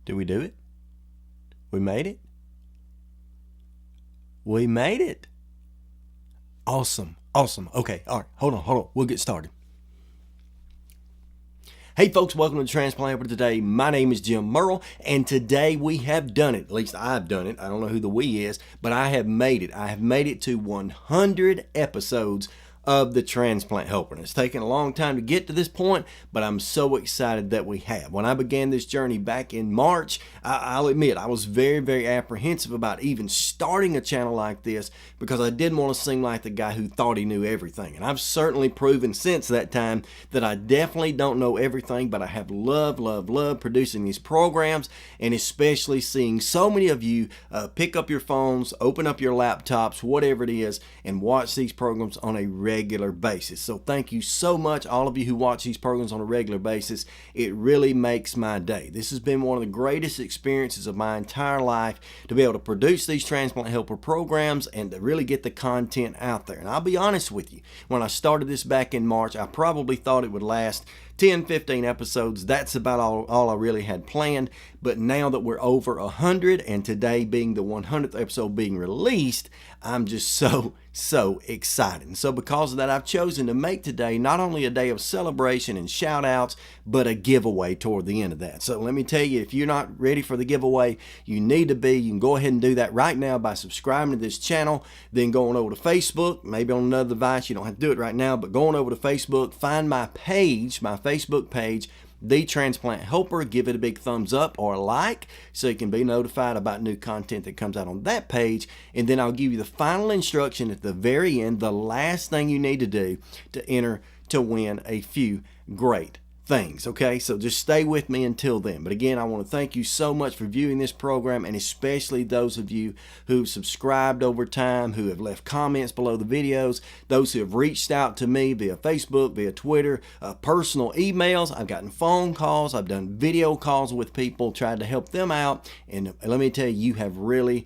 Did we do it? We made it? We made it. Awesome. Awesome. Okay. All right. Hold on. We'll get started. Hey folks, welcome to Transplant Helper today. My name is Jim Merle, and today we have done it. At least I've done it. I don't know who the we is, but I have made it. I have made it to 100 episodes of the Transplant Helper. And it's taken a long time to get to this point, but I'm so excited that we have. When I began this journey back in March, I'll admit I was very, very apprehensive about even starting a channel like this because I didn't want to seem like the guy who thought he knew everything. And I've certainly proven since that time that I definitely don't know everything, but I have loved producing these programs, and especially seeing so many of you pick up your phones, open up your laptops, whatever it is, and watch these programs on a regular basis. So thank you so much, all of you who watch these programs on a regular basis. It really makes my day. This has been one of the greatest experiences of my entire life, to be able to produce these Transplant Helper programs and to really get the content out there. And I'll be honest with you, when I started this back in March, I probably thought it would last 10-15 episodes. That's about all I really had planned. But now that we're over 100, and today being the 100th episode being released, I'm just so excited. And so because of that, I've chosen to make today not only a day of celebration and shout outs, but a giveaway toward the end of that. So let me tell you, if you're not ready for the giveaway, you need to be. You can go ahead and do that right now by subscribing to this channel, then going over to Facebook, maybe on another device. You don't have to do it right now, but going over to Facebook, find my page, my Facebook page, The Transplant Helper. Give it a big thumbs up or a like so you can be notified about new content that comes out on that page. And then I'll give you the final instruction at the very end, the last thing you need to do to enter to win a few great things. Okay, so just stay with me until then. But again, I want to thank you so much for viewing this program, and especially those of you who've subscribed over time, who have left comments below the videos, those who have reached out to me via Facebook, via Twitter, personal emails. I've gotten phone calls, I've done video calls with people, tried to help them out, and let me tell you, you have really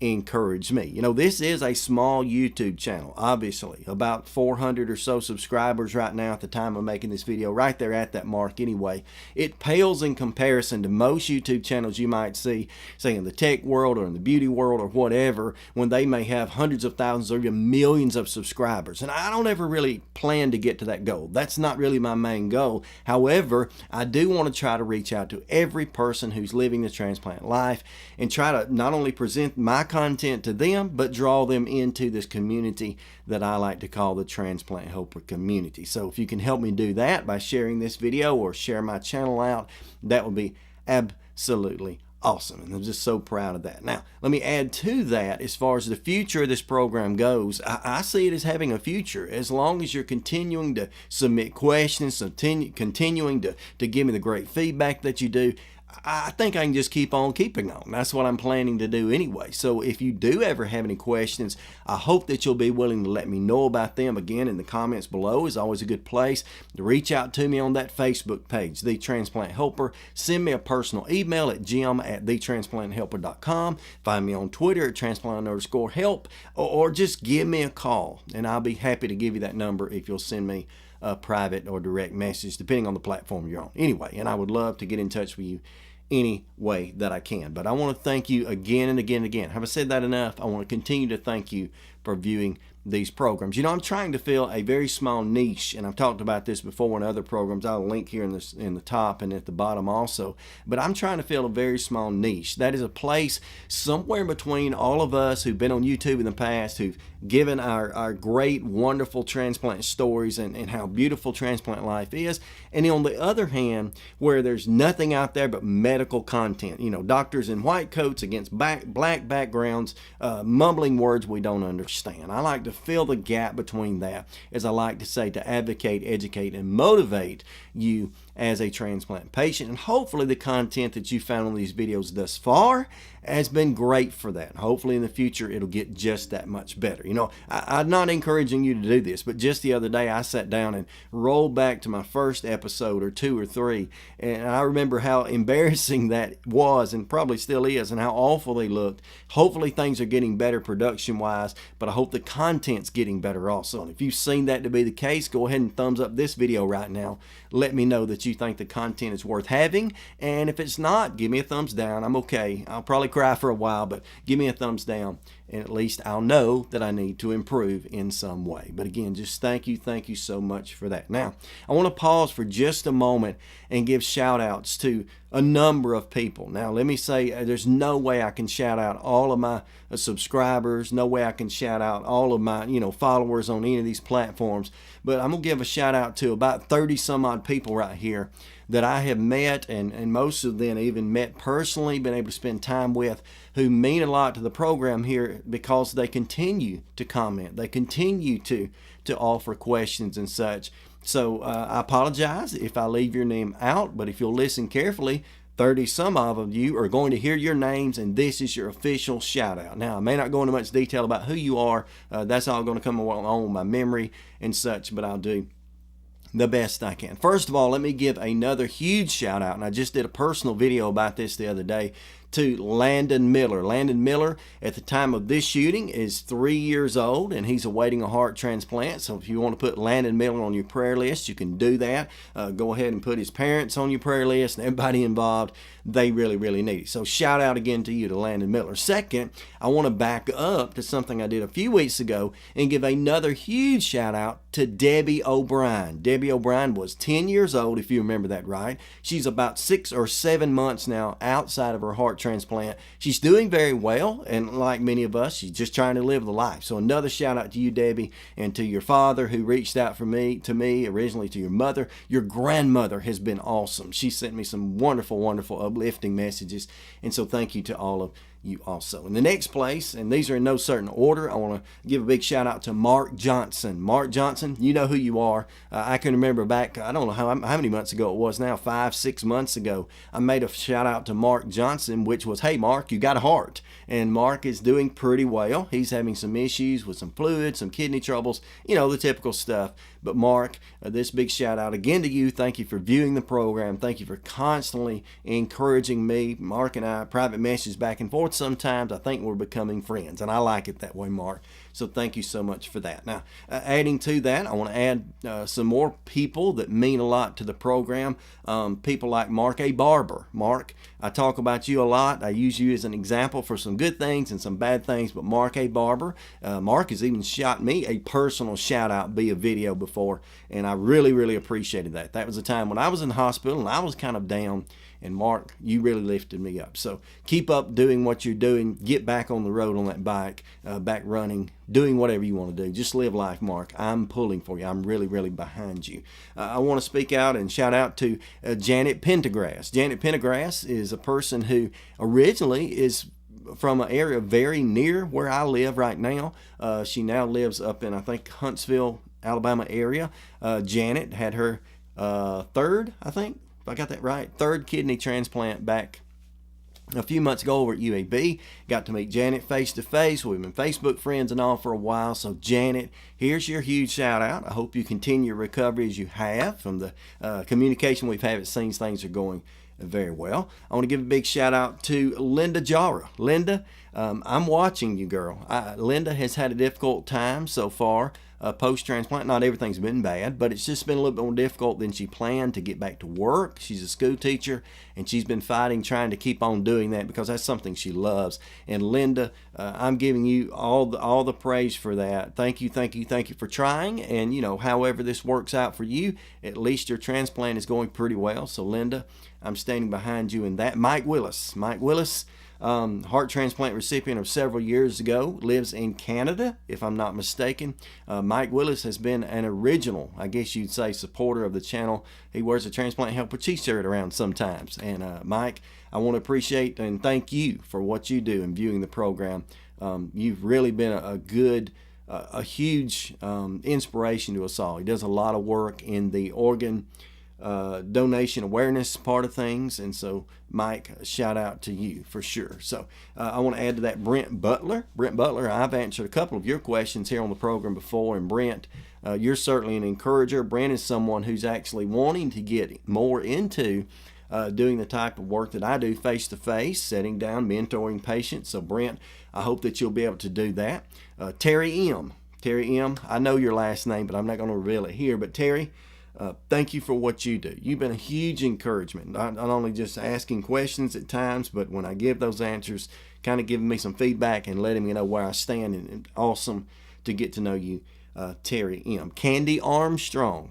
encouraged me. You know, this is a small YouTube channel, obviously, about 400 or so subscribers right now at the time of making this video, right there at that mark anyway. It pales in comparison to most YouTube channels you might see, say in the tech world or in the beauty world or whatever, when they may have hundreds of thousands or even millions of subscribers. And I don't ever really plan to get to that goal. That's not really my main goal. However, I do want to try to reach out to every person who's living the transplant life and try to not only present my content to them, but draw them into this community that I like to call the Transplant Helper community. So if you can help me do that by sharing this video or share my channel out, that would be absolutely awesome. And I'm just so proud of that. Now, let me add to that, as far as the future of this program goes, I see it as having a future as long as you're continuing to submit questions, continuing to give me the great feedback that you do. I think I can just keep on keeping on. That's what I'm planning to do anyway. So if you do ever have any questions, I hope that you'll be willing to let me know about them. Again, in the comments below is always a good place to reach out to me on that Facebook page, The Transplant Helper. Send me a personal email at jim@thetransplanthelper.com. Find me on Twitter at transplant_help, or just give me a call, and I'll be happy to give you that number if you'll send me a private or direct message, depending on the platform you're on. Anyway, and I would love to get in touch with you any way that I can. But I want to thank you again and again and again. Have I said that enough? I want to continue to thank you for viewing these programs. You know, I'm trying to fill a very small niche, and I've talked about this before in other programs. I'll link here in the top and at the bottom also. But I'm trying to fill a very small niche. That is a place somewhere between all of us who've been on YouTube in the past, who've given our great, wonderful transplant stories and how beautiful transplant life is, and on the other hand, where there's nothing out there but medical content. You know, doctors in white coats against black backgrounds, mumbling words we don't understand. I like to fill the gap between that, as I like to say, to advocate, educate, and motivate you as a transplant patient. And hopefully the content that you found on these videos thus far has been great for that. Hopefully in the future it'll get just that much better. You know, I'm not encouraging you to do this, but just the other day I sat down and rolled back to my first episode or 2 or 3, and I remember how embarrassing that was, and probably still is, and how awful they looked. Hopefully things are getting better production wise, but I hope the content's getting better also. And if you've seen that to be the case, go ahead and thumbs up this video right now. Let me know that you think the content is worth having. And if it's not, give me a thumbs down. I'm okay. I'll probably cry for a while, but give me a thumbs down, and at least I'll know that I need to improve in some way. But again, just thank you so much for that. Now, I want to pause for just a moment and give shout outs to a number of people. Now, let me say there's no way I can shout out all of my subscribers, no way I can shout out all of my followers on any of these platforms, but I'm gonna give a shout out to about 30 some odd people right here that I have met, and most of them even met personally, been able to spend time with, who mean a lot to the program here because they continue to comment, they continue to offer questions and such. So I apologize if I leave your name out, but if you'll listen carefully, 30 some of you are going to hear your names, and this is your official shout out. Now, I may not go into much detail about who you are. That's all going to come on my memory and such, but I'll do the best I can. First of all, let me give another huge shout out, and I just did a personal video about this the other day, to Landon Miller. Landon Miller, at the time of this shooting, is 3 years old, and he's awaiting a heart transplant. So if you want to put Landon Miller on your prayer list, you can do that. Go ahead and put his parents on your prayer list and everybody involved. They really need it. So shout out again to you, to Landon Miller. Second, I want to back up to something I did a few weeks ago and give another huge shout out to Debbie O'Brien. Debbie O'Brien was 10 years old, if you remember that right. She's about 6 or 7 months now outside of her heart transplant. She's doing very well, and like many of us, she's just trying to live the life. So another shout out to you, Debbie, and to your father who reached out to me originally, to your mother. Your grandmother has been awesome. She sent me some wonderful uplifting messages, and so thank you to all of you also. In the next place, and these are in no certain order, I want to give a big shout out to Mark Johnson. Mark Johnson, you know who you are. I can remember back, I don't know how many months ago it was now, 5-6 months ago, I made a shout out to Mark Johnson, which was, hey Mark, you got a heart. And Mark is doing pretty well. He's having some issues with some fluid, some kidney troubles, the typical stuff. But Mark, this big shout out again to you. Thank you for viewing the program. Thank you for constantly encouraging me. Mark and I private messages back and forth sometimes. I think we're becoming friends, and I like it that way, Mark. So thank you so much for that. Now, adding to that, I want to add some more people that mean a lot to the program. People like Mark A. Barber. Mark, I talk about you a lot. I use you as an example for some good things and some bad things, but Mark A. Barber, Mark has even shot me a personal shout out via video before, and I really appreciated that. That was a time when I was in the hospital and I was kind of down, and Mark, you really lifted me up. So keep up doing what you're doing. Get back on the road on that bike, back running, doing whatever you want to do. Just live life, Mark. I'm pulling for you. I'm really behind you. I want to speak out and shout out to Janet Pendergrass. Janet Pendergrass is a person who originally is from an area very near where I live right now. She now lives up in, I think, Huntsville, Alabama area. Janet had her third, I think, if I got that right, third kidney transplant back a few months ago over at UAB. Got to meet Janet face to face. We've been Facebook friends and all for a while. So Janet, here's your huge shout out. I hope you continue your recovery as you have. From the communication we've had, it seems things are going very well. I want to give a big shout out to Linda Jara. Linda, I'm watching you, girl. Linda has had a difficult time so far. Post-transplant, not everything's been bad, but it's just been a little bit more difficult than she planned to get back to work. She's a school teacher, and she's been fighting, trying to keep on doing that because that's something she loves. And Linda, I'm giving you all the praise for that. Thank you for trying. And however this works out for you, at least your transplant is going pretty well. So Linda, I'm standing behind you in that. Mike Willis, heart transplant recipient of several years ago, lives in Canada, if I'm not mistaken. Mike Willis has been an original, I guess you'd say, supporter of the channel. He wears a Transplant Helper t-shirt around sometimes. And Mike, I want to appreciate and thank you for what you do in viewing the program. You've really been a huge inspiration to us all. He does a lot of work in the organ donation awareness part of things, and so Mike, shout out to you for sure. So I want to add to that Brent Butler. I've answered a couple of your questions here on the program before, and Brent, you're certainly an encourager. Brent is someone who's actually wanting to get more into doing the type of work that I do, face to face, sitting down, mentoring patients. So Brent, I hope that you'll be able to do that. Terry M, I know your last name, but I'm not going to reveal it here. But Terry, Thank you for what you do. You've been a huge encouragement, not only just asking questions at times, but when I give those answers, kind of giving me some feedback and letting me know where I stand. And awesome to get to know you, Terry M. Candy Armstrong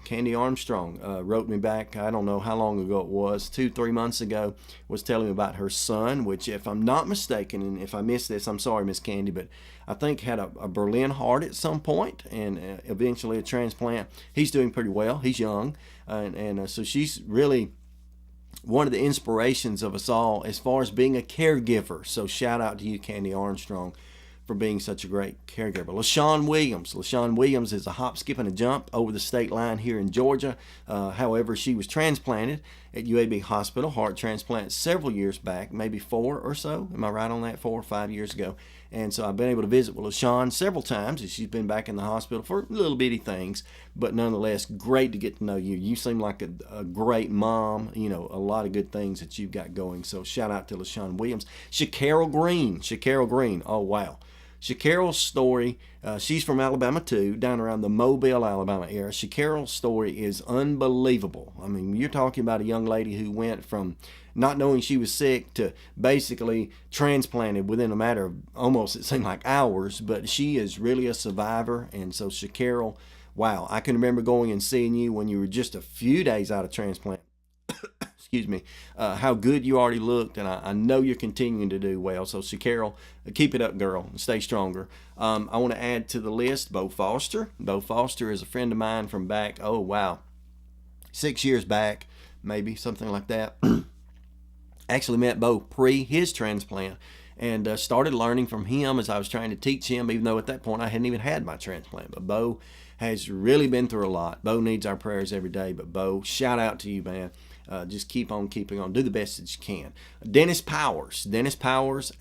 wrote me back, I don't know how long ago it was, 2-3 months ago, was telling me about her son, which, if I'm not mistaken, and if I missed this, I'm sorry, Miss Candy, but I think had a Berlin heart at some point, and eventually a transplant. He's doing pretty well. He's young, and so she's really one of the inspirations of us all as far as being a caregiver. So shout out to you, Candy Armstrong, for being such a great caregiver. LaShawn Williams is a hop, skip, and a jump over the state line here in Georgia. However, she was transplanted at UAB Hospital, heart transplant, several years back, maybe 4 or so. Am I right on that? 4 or 5 years ago. And so I've been able to visit with LaShawn several times, and she's been back in the hospital for little bitty things, but nonetheless, great to get to know you. You seem like a great mom, a lot of good things that you've got going. So shout out to LaShawn Williams. Shacarol Green. Oh, wow. Shacarol's story, she's from Alabama too, down around the Mobile, Alabama area. Shacarol's story is unbelievable. I mean, you're talking about a young lady who went from not knowing she was sick to basically transplanted within a matter of almost, it seemed like hours, but she is really a survivor. And so Shacarol, wow, I can remember going and seeing you when you were just a few days out of transplant. Excuse me, how good you already looked, and I know you're continuing to do well. So, Shacarol, keep it up, girl, and stay stronger. I want to add to the list Bo Foster. Bo Foster is a friend of mine from back, 6 years back, maybe, something like that. Actually met Bo pre his transplant, and started learning from him as I was trying to teach him, even though at that point I hadn't even had my transplant. But Bo has really been through a lot. Bo needs our prayers every day. But Bo, shout out to you, man. Just keep on keeping on. Do the best that you can. Dennis Powers,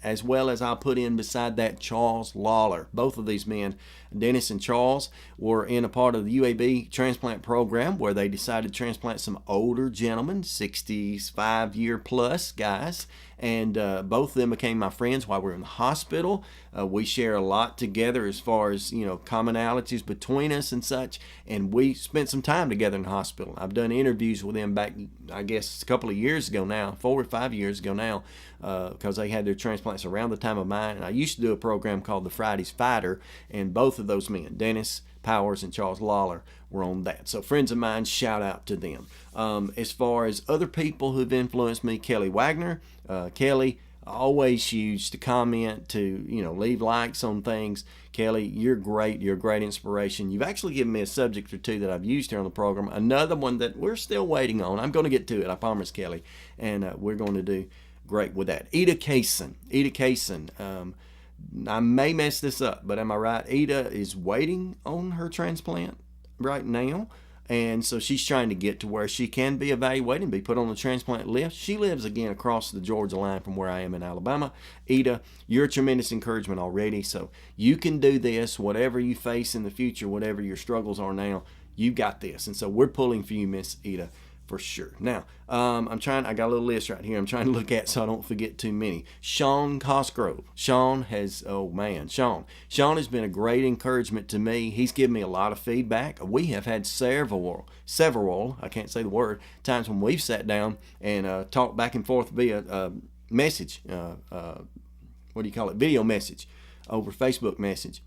as well as I'll put in beside that Charles Lawler. Both of these men, Dennis and Charles, were in a part of the UAB transplant program where they decided to transplant some older gentlemen, 65-year plus guys. And both of them became my friends while we were in the hospital. We share a lot together as far as, commonalities between us and such. And we spent some time together in the hospital. I've done interviews with them back, I guess, a couple of years ago now, 4 or 5 years ago now, because they had their transplants around the time of mine. And I used to do a program called The Friday's Fighter, and both of those men, Dennis Powers and Charles Lawler, were on that. So friends of mine, shout out to them. As far as other people who've influenced me, Kelly Wagner. Kelly, always used to comment, to leave likes on things. Kelly, you're great. You're a great inspiration. You've actually given me a subject or two that I've used here on the program. Another one that we're still waiting on. I'm going to get to it, I promise, Kelly. And we're going to do great with that. Ida Kaysen. I may mess this up, but am I right? Ida is waiting on her transplant right now. And so she's trying to get to where she can be evaluated and be put on the transplant list. She lives again across the Georgia line from where I am in Alabama. Ida, you're a tremendous encouragement already. So you can do this, whatever you face in the future, whatever your struggles are now, you got this. And so we're pulling for you, Miss Ida, for sure. Now, I got a little list right here I'm trying to look at so I don't forget too many. Sean Cosgrove. Sean has been a great encouragement to me. He's given me a lot of feedback. We have had several, I can't say the word, times when we've sat down and talked back and forth via message, video message over Facebook message.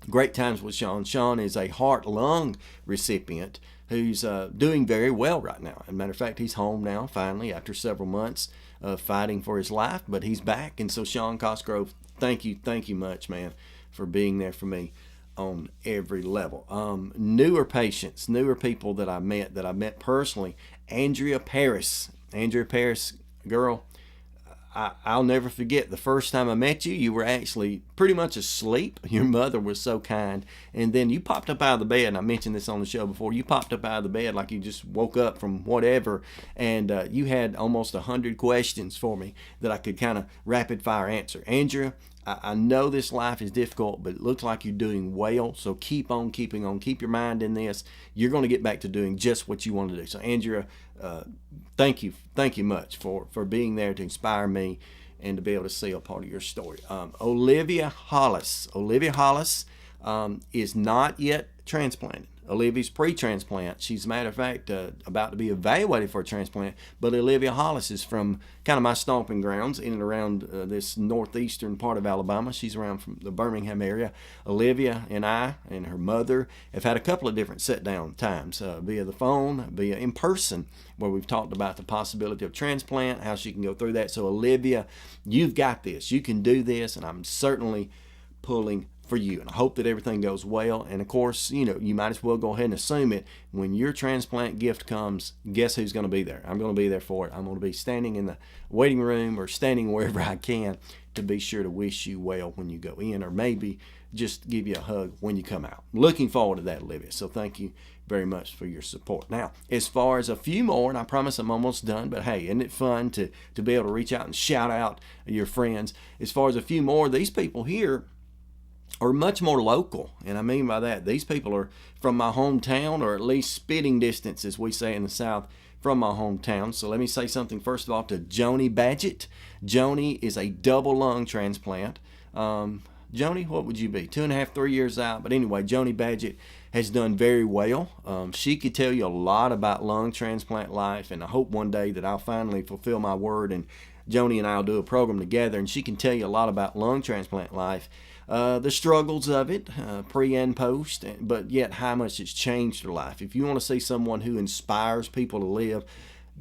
Great times with Sean. Sean is a heart-lung recipient who's doing very well right now. As a matter of fact, he's home now, finally, after several months of fighting for his life, but he's back. And so, Sean Cosgrove, thank you much, man, for being there for me on every level. Newer people that I met personally. Andrea Paris, girl, I'll never forget the first time I met you. You were actually pretty much asleep. Your mother was so kind. And then you popped up out of the bed, and I mentioned this on the show before. You popped up out of the bed like you just woke up from whatever, and you had almost 100 questions for me that I could kind of rapid fire answer. Andrea, I know this life is difficult, but it looks like you're doing well. So keep on keeping on. Keep your mind in this. You're going to get back to doing just what you want to do. So Andrea, thank you much for being there to inspire me and to be able to see a part of your story. Olivia Hollis is not yet transplanted. Olivia's pre-transplant. She's, a matter of fact, about to be evaluated for a transplant. But Olivia Hollis is from kind of my stomping grounds in and around this northeastern part of Alabama. She's around from the Birmingham area. Olivia and I and her mother have had a couple of different sit-down times via the phone, via in person, where we've talked about the possibility of transplant, how she can go through that. So Olivia, you've got this. You can do this, and I'm certainly pulling for you, and I hope that everything goes well. And of course, you might as well go ahead and assume it. When your transplant gift comes, guess who's going to be there? I'm going to be there for it. I'm going to be standing in the waiting room or standing wherever I can to be sure to wish you well when you go in, or maybe just give you a hug when you come out. Looking forward to that, Olivia. So thank you very much for your support. Now, as far as a few more, and I promise I'm almost done, but hey, isn't it fun to be able to reach out and shout out your friends? As far as a few more, these people here are much more local. And I mean by that, these people are from my hometown, or at least spitting distance, as we say in the South, from my hometown. So let me say something first of all to Joni Badgett. Joni is a double lung transplant. Joni, what would you be? 2.5, 3 years out. But anyway, Joni Badgett has done very well. She could tell you a lot about lung transplant life, and I hope one day that I'll finally fulfill my word and Joni and I will do a program together, and she can tell you a lot about lung transplant life. The struggles of it, pre and post, but yet how much it's changed her life. If you want to see someone who inspires people to live,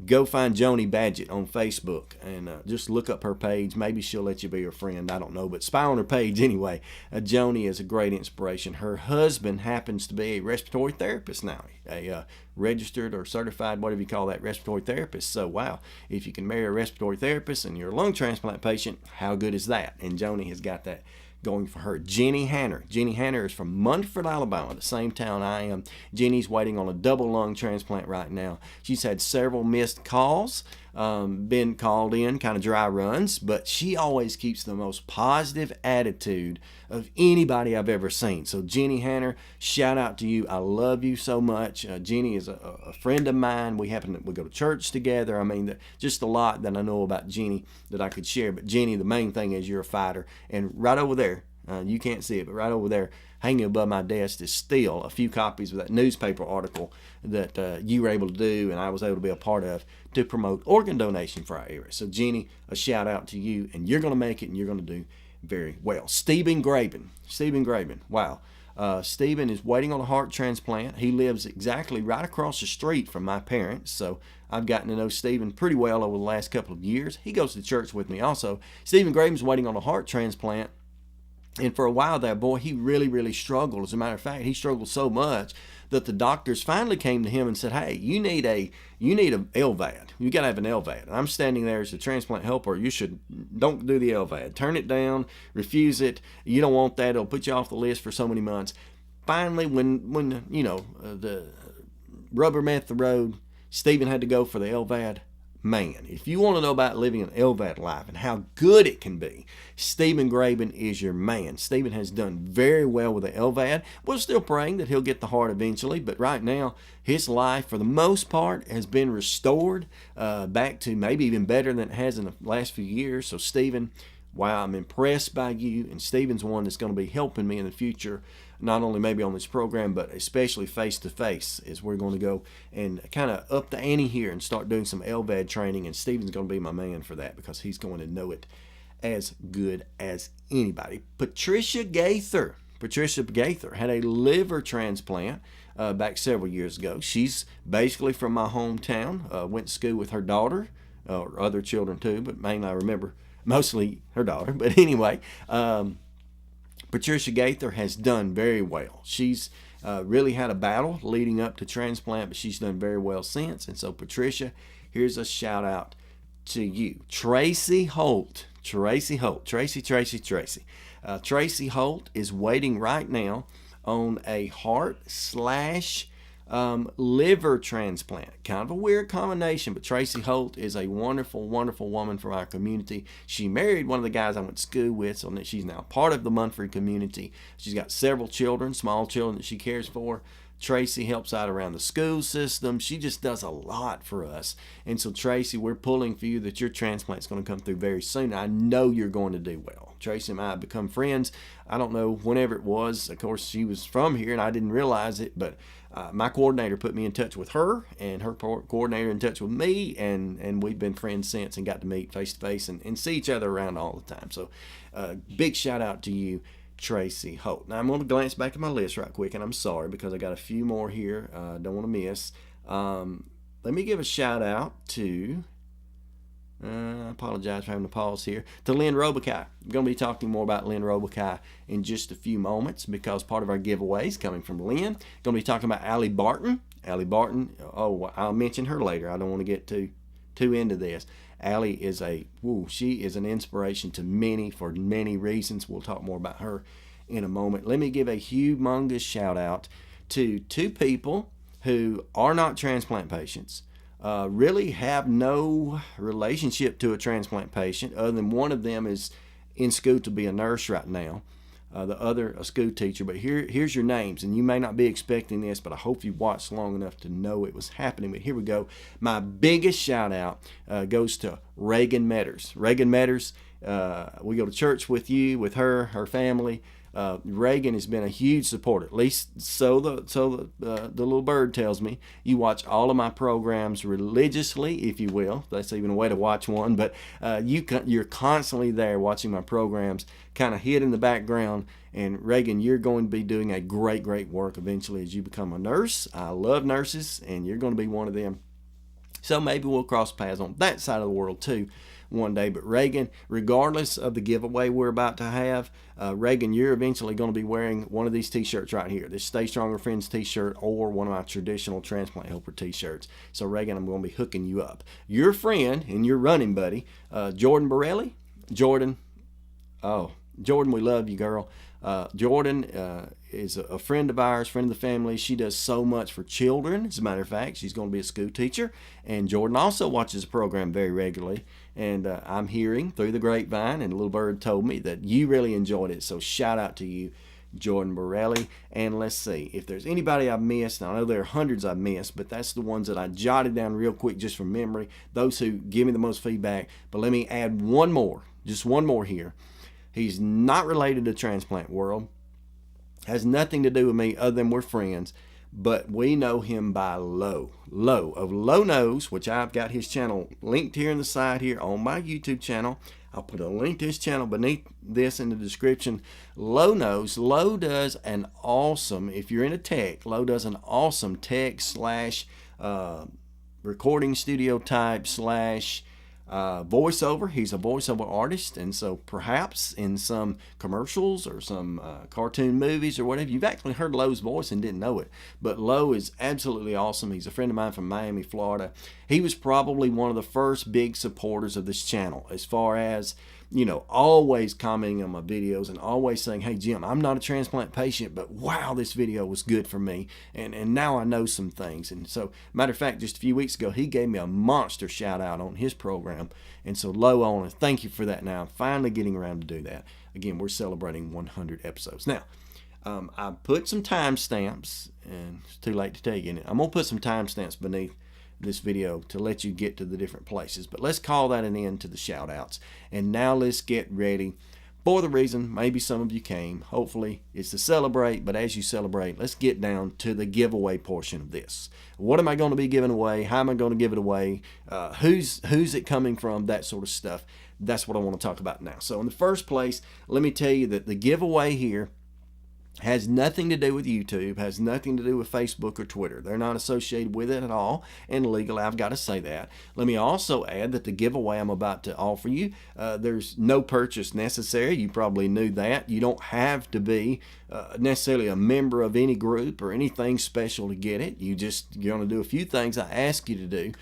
go find Joni Badgett on Facebook and just look up her page. Maybe she'll let you be her friend. I don't know, but spy on her page anyway. Joni is a great inspiration. Her husband happens to be a respiratory therapist now, a registered or certified, whatever you call that, respiratory therapist. So wow, if you can marry a respiratory therapist and you're a lung transplant patient, how good is that? And Joni has got that going for her. Jenny Hanner. Jenny Hanner is from Munford, Alabama, the same town I am. Jenny's waiting on a double lung transplant right now. She's had several missed calls, been called in, kind of dry runs, but she always keeps the most positive attitude of anybody I've ever seen. So Jenny Hanner, shout out to you. I love you so much. Jenny is a friend of mine. We go to church together. I mean, just a lot that I know about Jenny that I could share. But Jenny, the main thing is you're a fighter. And right over there, you can't see it, but right over there, hanging above my desk is still a few copies of that newspaper article that you were able to do and I was able to be a part of to promote organ donation for our area. So Jenny, a shout out to you, and you're going to make it, and you're going to do very well. Stephen Graben. Wow. Stephen is waiting on a heart transplant. He lives exactly right across the street from my parents, so I've gotten to know Stephen pretty well over the last couple of years. He goes to church with me also. Stephen Graben's waiting on a heart transplant. And for a while there, boy, he really, really struggled. As a matter of fact, he struggled so much that the doctors finally came to him and said, hey, you need a LVAD. You got to have an LVAD. And I'm standing there as a transplant helper. Don't do the LVAD. Turn it down. Refuse it. You don't want that. It'll put you off the list for so many months. Finally, when the rubber met the road, Stephen had to go for the LVAD. Man, if you want to know about living an LVAD life and how good it can be, Stephen Graben is your man. Stephen has done very well with the LVAD. We're still praying that he'll get the heart eventually, but right now, his life, for the most part, has been restored back to maybe even better than it has in the last few years. So, Stephen, wow, I'm impressed by you, and Stephen's one that's going to be helping me in the future, not only maybe on this program, but especially face-to-face, as we're going to go and kind of up the ante here and start doing some LVAD training, and Stephen's going to be my man for that because he's going to know it as good as anybody. Patricia Gaither had a liver transplant back several years ago. She's basically from my hometown, went to school with her daughter, or other children too, but mainly I remember mostly her daughter. But anyway, Patricia Gaither has done very well. She's really had a battle leading up to transplant, but she's done very well since. And so, Patricia, here's a shout out to you. Tracy Holt. Tracy Holt is waiting right now on a heart/liver transplant. Kind of a weird combination, but Tracy Holt is a wonderful, wonderful woman from our community. She married one of the guys I went to school with, so she's now part of the Munford community. She's got several children, small children that she cares for. Tracy helps out around the school system. She just does a lot for us. And so, Tracy, we're pulling for you that your transplant's going to come through very soon. I know you're going to do well. Tracy and I have become friends. I don't know whenever it was. Of course, she was from here, and I didn't realize it, but my coordinator put me in touch with her, and her coordinator in touch with me, and we've been friends since and got to meet face-to-face and see each other around all the time. So big shout out to you, Tracy Holt. Now, I'm going to glance back at my list right quick, and I'm sorry because I got a few more here don't want to miss. Let me give a shout out to, I apologize for having to pause here, to Lynne Robitaille. I'm going to be talking more about Lynne Robitaille in just a few moments because part of our giveaway is coming from Lynne. Going to be talking about Barton. Barton, I'll mention her later. I don't want to get too into this. Allie is she is an inspiration to many for many reasons. We'll talk more about her in a moment. Let me give a humongous shout out to two people who are not transplant patients, really have no relationship to a transplant patient other than one of them is in school to be a nurse right now, the other a school teacher. But here's your names, and you may not be expecting this, but I hope you watched long enough to know it was happening. But here we go. My biggest shout out goes to Reagan Metters. Reagan Metters, we go to church with her family. Reagan has been a huge supporter, at least so the little bird tells me. You watch all of my programs religiously, if you will. That's even a way to watch one, but you're constantly there watching my programs, kind of hid in the background. And Reagan, you're going to be doing a great work eventually as you become a nurse. I love nurses, and you're going to be one of them. So maybe we'll cross paths on that side of the world too one day. But Reagan, regardless of the giveaway we're about to have, Reagan, you're eventually going to be wearing one of these t-shirts right here, this Stay Stronger Friends t-shirt, or one of my traditional Transplant Helper t-shirts. So Reagan, I'm going to be hooking you up. Your friend and your running buddy, Jordan Borelli. Jordan, we love you, girl. Jordan is a friend of ours, friend of the family. She does so much for children. As a matter of fact, she's going to be a school teacher. And Jordan also watches the program very regularly. And I'm hearing through the grapevine, and a little bird told me that you really enjoyed it. So shout out to you, Jordan Borelli. And let's see if there's anybody I've missed. I know there are hundreds I've missed, but that's the ones that I jotted down real quick just from memory, those who give me the most feedback. But let me add one more, just one more here. He's not related to Transplant World, has nothing to do with me other than we're friends, but we know him by Low of Low Knows, which I've got his channel linked here in the side here on my YouTube channel. I'll put a link to his channel beneath this in the description. Low Knows. Low does an awesome, if you're into tech, Low does an awesome tech / recording studio type / voiceover. He's a voiceover artist, and so perhaps in some commercials or some cartoon movies or whatever, you've actually heard Low's voice and didn't know it. But Low is absolutely awesome. He's a friend of mine from Miami, Florida. He was probably one of the first big supporters of this channel, as far as, always commenting on my videos and always saying, hey, Jim, I'm not a transplant patient, but wow, this video was good for me. And now I know some things. And so, matter of fact, just a few weeks ago, he gave me a monster shout out on his program. And so, Low, I want to thank you for that now. I'm finally getting around to do that. Again, we're celebrating 100 episodes. Now, I put some timestamps, and it's too late to tell you. I'm going to put some timestamps beneath this video to let you get to the different places, but let's call that an end to the shout outs. And now let's get ready for the reason maybe some of you came. Hopefully it's to celebrate, but as you celebrate, let's get down to the giveaway portion of this. What am I going to be giving away? How am I going to give it away? Who's it coming from? That sort of stuff. That's what I want to talk about now. So in the first place, let me tell you that the giveaway here has nothing to do with YouTube, has nothing to do with Facebook or Twitter. They're not associated with it at all, and legally I've got to say that. Let me also add that the giveaway I'm about to offer you, there's no purchase necessary. You probably knew that. You don't have to be necessarily a member of any group or anything special to get it. You're going to do a few things I ask you to do,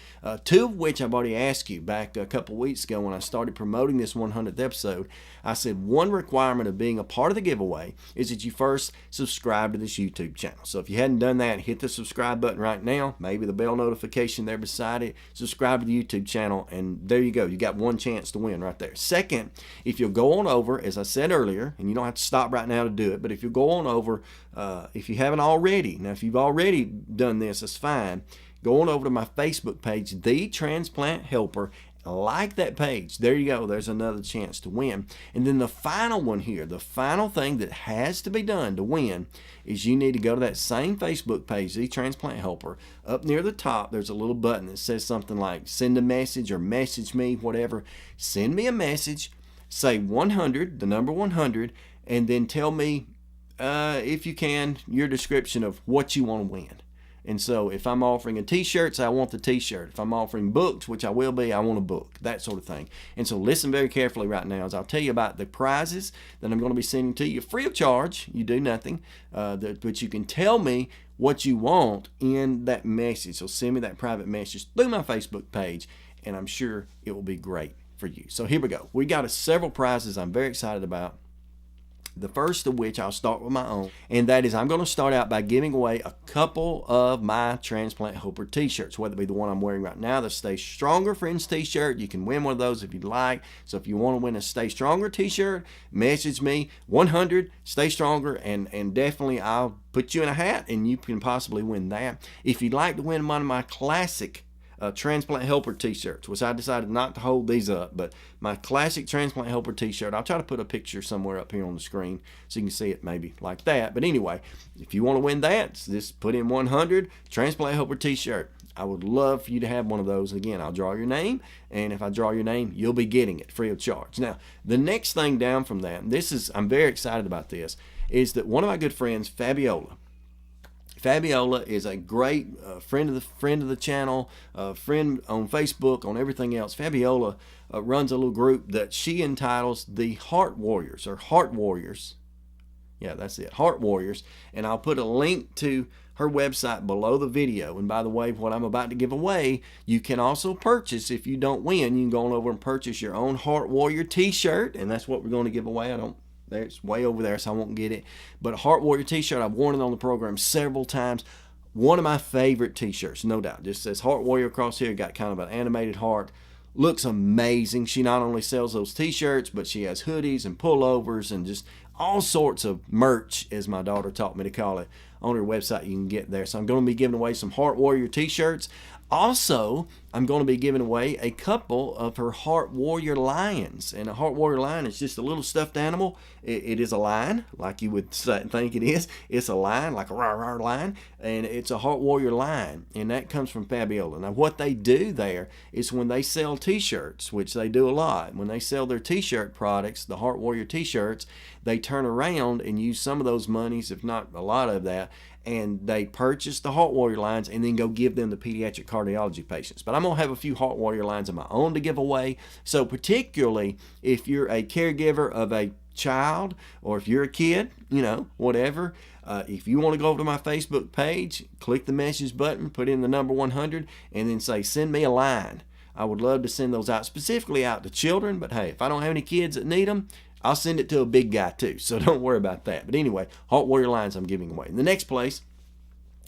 two of which I've already asked you back a couple weeks ago when I started promoting this 100th episode. I said one requirement of being a part of the giveaway is that you first subscribe to this YouTube channel. So if you hadn't done that, hit the subscribe button right now, maybe the bell notification there beside it, subscribe to the YouTube channel, and there you go. You got one chance to win right there. Second, if you'll go on over, as I said earlier, and you don't have to stop right now to do it, but if you'll go on over, if you haven't already, now if you've already done this, that's fine, go on over to my Facebook page, The Transplant Helper, like that page. There you go. There's another chance to win. And then the final one here, the final thing that has to be done to win is you need to go to that same Facebook page, The Transplant Helper. Up near the top, there's a little button that says something like send a message or message me, whatever. Send me a message, say 100, the number 100, and then tell me, if you can, your description of what you want to win. And so if I'm offering a t-shirt, I want the t-shirt. If I'm offering books, which I will be, I want a book, that sort of thing. And so listen very carefully right now as I'll tell you about the prizes that I'm going to be sending to you free of charge. You do nothing, but you can tell me what you want in that message. So send me that private message through my Facebook page, and I'm sure it will be great for you. So here we go. We got several prizes I'm very excited about. The first of which I'll start with my own, and that is I'm going to start out by giving away a couple of my Transplant Helper t-shirts, whether it be the one I'm wearing right now, the Stay Stronger Friends t-shirt. You can win one of those if you'd like. So if you want to win a Stay Stronger t-shirt, message me 100 Stay Stronger, and definitely I'll put you in a hat and you can possibly win that. If you'd like to win one of my classic Transplant Helper t-shirts, which I decided not to hold these up, but my classic Transplant Helper t-shirt, I'll try to put a picture somewhere up here on the screen so you can see it maybe like that. But anyway, if you want to win that, just put in 100 Transplant Helper t-shirt. I would love for you to have one of those. Again, I'll draw your name, and if I draw your name, you'll be getting it free of charge. Now, the next thing down from that, and I'm very excited about this, is that one of my good friends, Fabiola is a great friend of the channel, friend on Facebook, on everything else. Fabiola runs a little group that she entitles the Heart Warriors, or Heart Warriors. Yeah, that's it, Heart Warriors. And I'll put a link to her website below the video. And by the way, what I'm about to give away, you can also purchase. If you don't win, you can go on over and purchase your own Heart Warrior t-shirt, and that's what we're going to give away. It's way over there, so I won't get it. But a Heart Warrior t-shirt, I've worn it on the program several times. One of my favorite t-shirts, no doubt. Just says Heart Warrior across here, got kind of an animated heart. Looks amazing. She not only sells those t-shirts, but she has hoodies and pullovers and just all sorts of merch, as my daughter taught me to call it, on her website. You can get there. So I'm going to be giving away some Heart Warrior t-shirts. Also, I'm going to be giving away a couple of her Heart Warrior lions. And a Heart Warrior lion is just a little stuffed animal. It is a lion, like you would think it is. It's a lion, like a rah-rah lion. And it's a Heart Warrior lion. And that comes from Fabiola. Now, what they do there is when they sell t-shirts, which they do a lot, when they sell their t-shirt products, the Heart Warrior t-shirts, they turn around and use some of those monies, if not a lot of that, and they purchase the Heart Warrior lines and then go give them to pediatric cardiology patients. But I'm going to have a few Heart Warrior lines of my own to give away. So particularly if you're a caregiver of a child, or if you're a kid, whatever, if you want to go over to my Facebook page, click the message button, put in the number 100, and then say, send me a line. I would love to send those out, specifically out to children. But hey, if I don't have any kids that need them, I'll send it to a big guy too, so don't worry about that. But anyway, Heart Warrior lines I'm giving away. In the next place,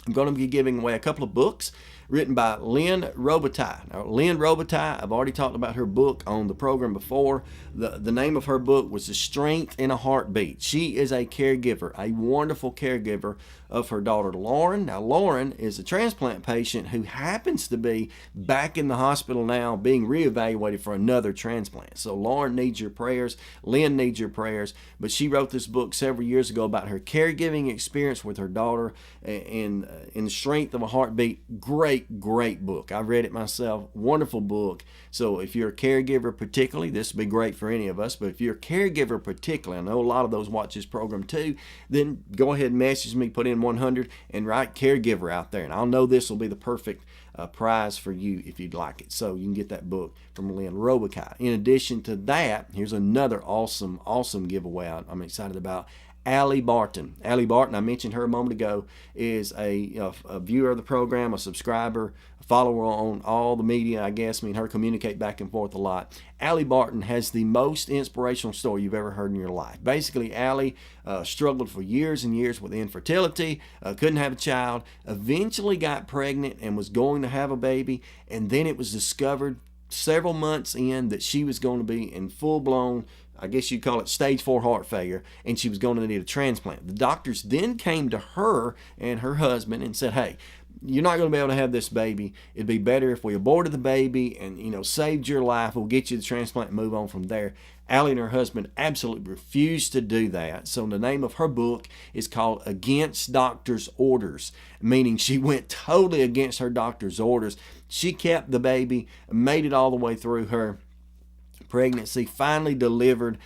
I'm going to be giving away a couple of books written by Lynne Robitaille. Now, Lynne Robitaille, I've already talked about her book on the program before. The name of her book was The Strength in a Heartbeat. She is a caregiver, a wonderful caregiver of her daughter Lauren. Now, Lauren is a transplant patient who happens to be back in the hospital now being reevaluated for another transplant. So Lauren needs your prayers. Lynne needs your prayers. But she wrote this book several years ago about her caregiving experience with her daughter in The Strength of a Heartbeat. Great book. I've read it myself. Wonderful book. So if you're a caregiver particularly, this would be great for any of us. But if you're a caregiver particularly, I know a lot of those watch this program too, then go ahead and message me, put in 100, and write caregiver out there. And I'll know this will be the perfect prize for you if you'd like it. So you can get that book from Lynne Robitaille. In addition to that, here's another awesome giveaway I'm excited about. Allie Barton. Allie Barton, I mentioned her a moment ago, is a viewer of the program, a subscriber, a follower on all the media, I guess. Her communicate back and forth a lot. Allie Barton has the most inspirational story you've ever heard in your life. Basically, Allie struggled for years and years with infertility, couldn't have a child, eventually got pregnant and was going to have a baby, and then it was discovered several months in that she was going to be in full-blown, I guess you'd call it stage 4 heart failure, and she was going to need a transplant. The doctors then came to her and her husband and said, hey, you're not going to be able to have this baby. It'd be better if we aborted the baby and, saved your life. We'll get you the transplant and move on from there. Allie and her husband absolutely refused to do that. So the name of her book is called Against Doctor's Orders, meaning she went totally against her doctor's orders. She kept the baby, made it all the way through her pregnancy, finally delivered.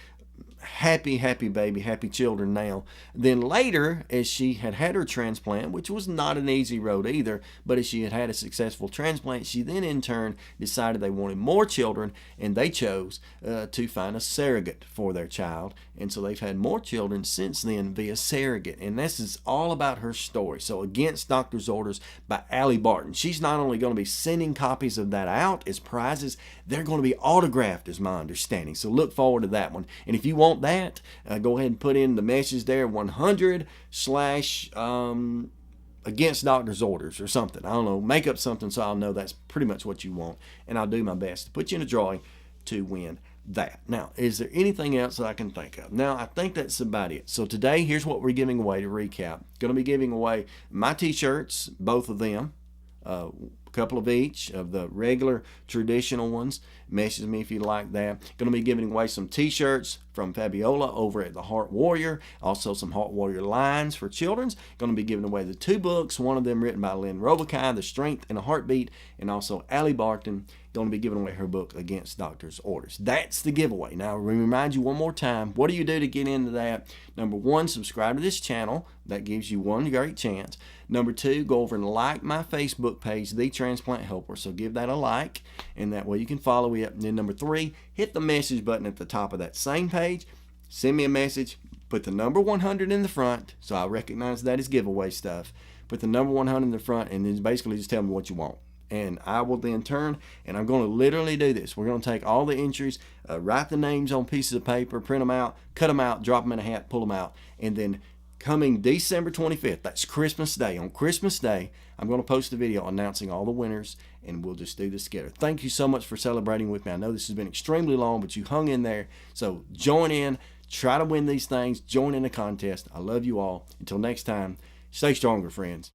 Happy baby, happy children now. Then later, as she had her transplant, which was not an easy road either, but as she had a successful transplant, she then in turn decided they wanted more children, and they chose to find a surrogate for their child. And so they've had more children since then via surrogate. And this is all about her story. So Against Doctor's Orders by Allie Barton. She's not only going to be sending copies of that out as prizes, they're going to be autographed, is my understanding. So look forward to that one. And if you want that, go ahead and put in the message there, 100 / Against Doctor's Orders or something. I don't know. Make up something so I'll know that's pretty much what you want. And I'll do my best to put you in a drawing to win that. Now, is there anything else that I can think of? Now, I think that's about it. So today, here's what we're giving away to recap. Going to be giving away my t-shirts, both of them. A couple of each of the regular traditional ones. Message me if you like that. Going to be giving away some t-shirts from Fabiola over at the Heart Warrior. Also some Heart Warrior lines for children's. Going to be giving away the 2 books. One of them written by Lynne Robitaille, The Strength in a Heartbeat. And also Allie Barton going to be giving away her book Against Doctor's Orders. That's the giveaway. Now, we remind you one more time, what do you do to get into that? Number 1, subscribe to this channel. That gives you one great chance. Number 2, go over and like my Facebook page, The Transplant Helper. So give that a like, and that way you can follow it. And then number 3, hit the message button at the top of that same page. Send me a message. Put the number 100 in the front, so I recognize that as giveaway stuff. Put the number 100 in the front, and then basically just tell me what you want. And I will then turn, and I'm going to literally do this. We're going to take all the entries, write the names on pieces of paper, print them out, cut them out, drop them in a hat, pull them out, and then coming December 25th, that's Christmas Day. On Christmas Day, I'm going to post a video announcing all the winners, and we'll just do this together. Thank you so much for celebrating with me. I know this has been extremely long, but you hung in there. So join in, try to win these things, join in the contest. I love you all. Until next time, stay stronger, friends.